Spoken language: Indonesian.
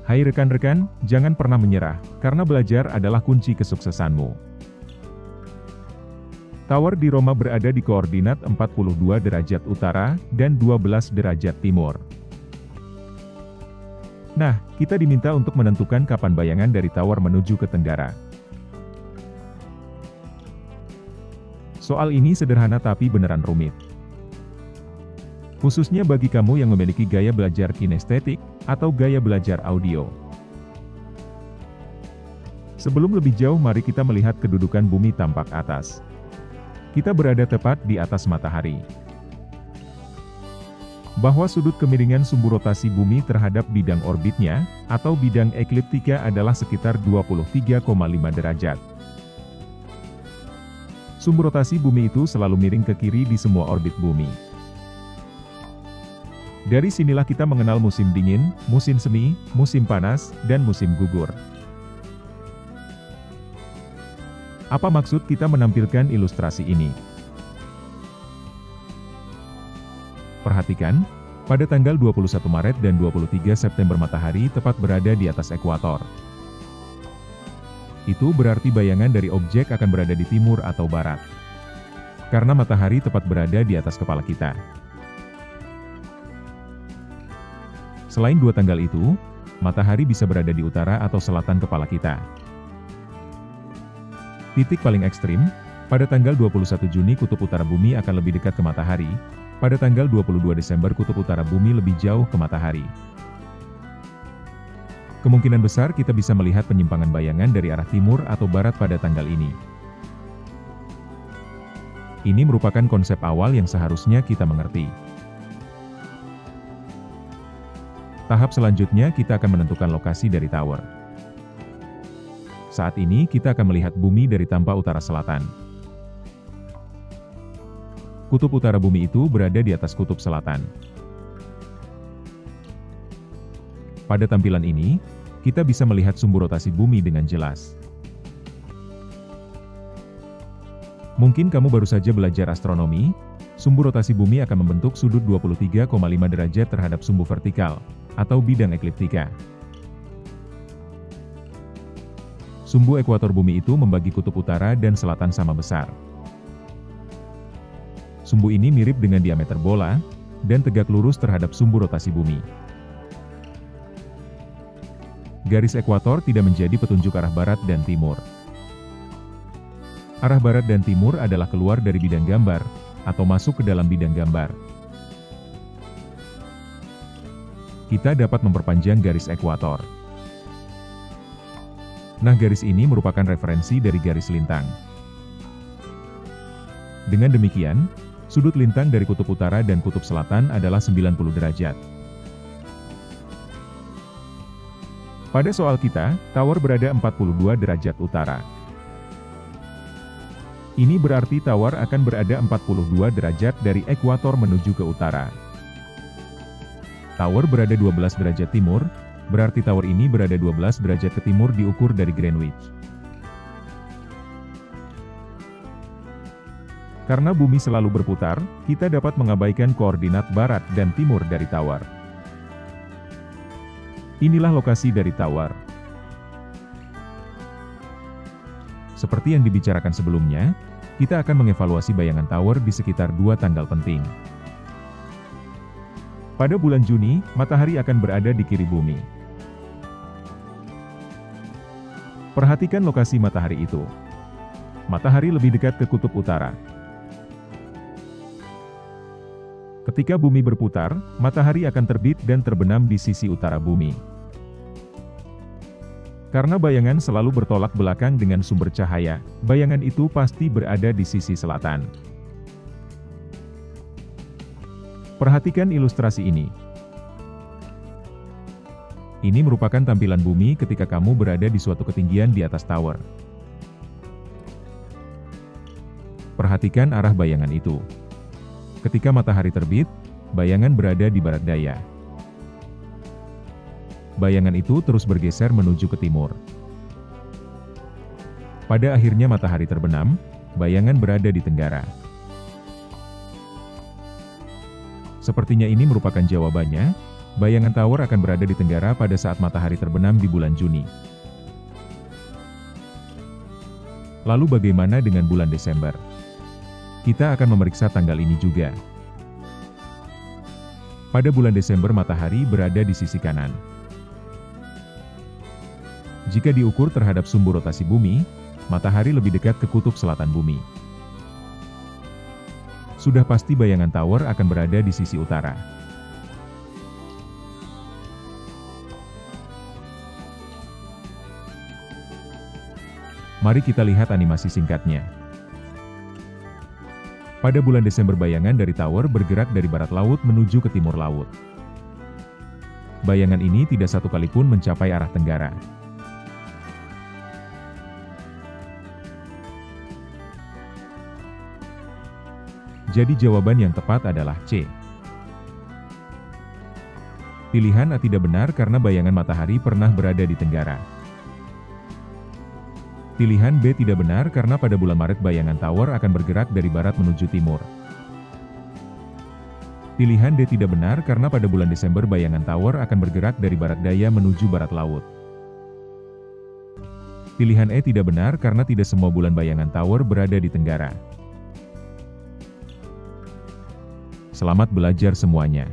Hai rekan-rekan, jangan pernah menyerah, karena belajar adalah kunci kesuksesanmu. Tower di Roma berada di koordinat 42 derajat utara, dan 12 derajat timur. Nah, kita diminta untuk menentukan kapan bayangan dari tower menuju ke tenggara. Soal ini sederhana tapi beneran rumit. Khususnya bagi kamu yang memiliki gaya belajar kinestetik, atau gaya belajar audio. Sebelum lebih jauh, mari kita melihat kedudukan bumi tampak atas. Kita berada tepat di atas matahari. Bahwa sudut kemiringan sumbu rotasi bumi terhadap bidang orbitnya, atau bidang ekliptika adalah sekitar 23,5 derajat. Sumbu rotasi bumi itu selalu miring ke kiri di semua orbit bumi. Dari sinilah kita mengenal musim dingin, musim semi, musim panas, dan musim gugur. Apa maksud kita menampilkan ilustrasi ini? Perhatikan, pada tanggal 21 Maret dan 23 September matahari tepat berada di atas ekuator. Itu berarti bayangan dari objek akan berada di timur atau barat. Karena matahari tepat berada di atas kepala kita. Selain dua tanggal itu, matahari bisa berada di utara atau selatan kepala kita. Titik paling ekstrim, pada tanggal 21 Juni kutub utara bumi akan lebih dekat ke matahari, pada tanggal 22 Desember kutub utara bumi lebih jauh ke matahari. Kemungkinan besar kita bisa melihat penyimpangan bayangan dari arah timur atau barat pada tanggal ini. Ini merupakan konsep awal yang seharusnya kita mengerti. Tahap selanjutnya kita akan menentukan lokasi dari tower. Saat ini kita akan melihat bumi dari tampak utara selatan. Kutub utara bumi itu berada di atas kutub selatan. Pada tampilan ini, kita bisa melihat sumbu rotasi bumi dengan jelas. Mungkin kamu baru saja belajar astronomi, sumbu rotasi bumi akan membentuk sudut 23,5 derajat terhadap sumbu vertikal, atau bidang ekliptika. Sumbu ekuator bumi itu membagi kutub utara dan selatan sama besar. Sumbu ini mirip dengan diameter bola, dan tegak lurus terhadap sumbu rotasi bumi. Garis ekuator tidak menjadi petunjuk arah barat dan timur. Arah barat dan timur adalah keluar dari bidang gambar, atau masuk ke dalam bidang gambar. Kita dapat memperpanjang garis ekuator. Nah, garis ini merupakan referensi dari garis lintang. Dengan demikian, sudut lintang dari kutub utara dan kutub selatan adalah 90 derajat. Pada soal kita, tower berada 42 derajat utara. Ini berarti tower akan berada 42 derajat dari ekuator menuju ke utara. Tower berada 12 derajat timur, berarti tower ini berada 12 derajat ke timur diukur dari Greenwich. Karena bumi selalu berputar, kita dapat mengabaikan koordinat barat dan timur dari tower. Inilah lokasi dari tower. Seperti yang dibicarakan sebelumnya, kita akan mengevaluasi bayangan tower di sekitar dua tanggal penting. Pada bulan Juni, matahari akan berada di kiri bumi. Perhatikan lokasi matahari itu. Matahari lebih dekat ke kutub utara. Ketika bumi berputar, matahari akan terbit dan terbenam di sisi utara bumi. Karena bayangan selalu bertolak belakang dengan sumber cahaya, bayangan itu pasti berada di sisi selatan. Perhatikan ilustrasi ini. Ini merupakan tampilan bumi ketika kamu berada di suatu ketinggian di atas tower. Perhatikan arah bayangan itu. Ketika matahari terbit, bayangan berada di barat daya. Bayangan itu terus bergeser menuju ke timur. Pada akhirnya matahari terbenam, bayangan berada di tenggara. Sepertinya ini merupakan jawabannya, Bayangan tower akan berada di tenggara pada saat matahari terbenam di bulan Juni. Lalu bagaimana dengan bulan Desember? Kita akan memeriksa tanggal ini juga. Pada bulan Desember matahari berada di sisi kanan. Jika diukur terhadap sumbu rotasi bumi, matahari lebih dekat ke kutub selatan bumi. Sudah pasti bayangan tower akan berada di sisi utara. Mari kita lihat animasi singkatnya. Pada bulan Desember bayangan dari tower bergerak dari barat laut menuju ke timur laut. Bayangan ini tidak satu kali pun mencapai arah tenggara. Jadi jawaban yang tepat adalah C. Pilihan A tidak benar karena bayangan matahari pernah berada di tenggara. Pilihan B tidak benar karena pada bulan Maret bayangan tower akan bergerak dari barat menuju timur. Pilihan D tidak benar karena pada bulan Desember bayangan tower akan bergerak dari barat daya menuju barat laut. Pilihan E tidak benar karena tidak semua bulan bayangan tower berada di tenggara. Selamat belajar semuanya.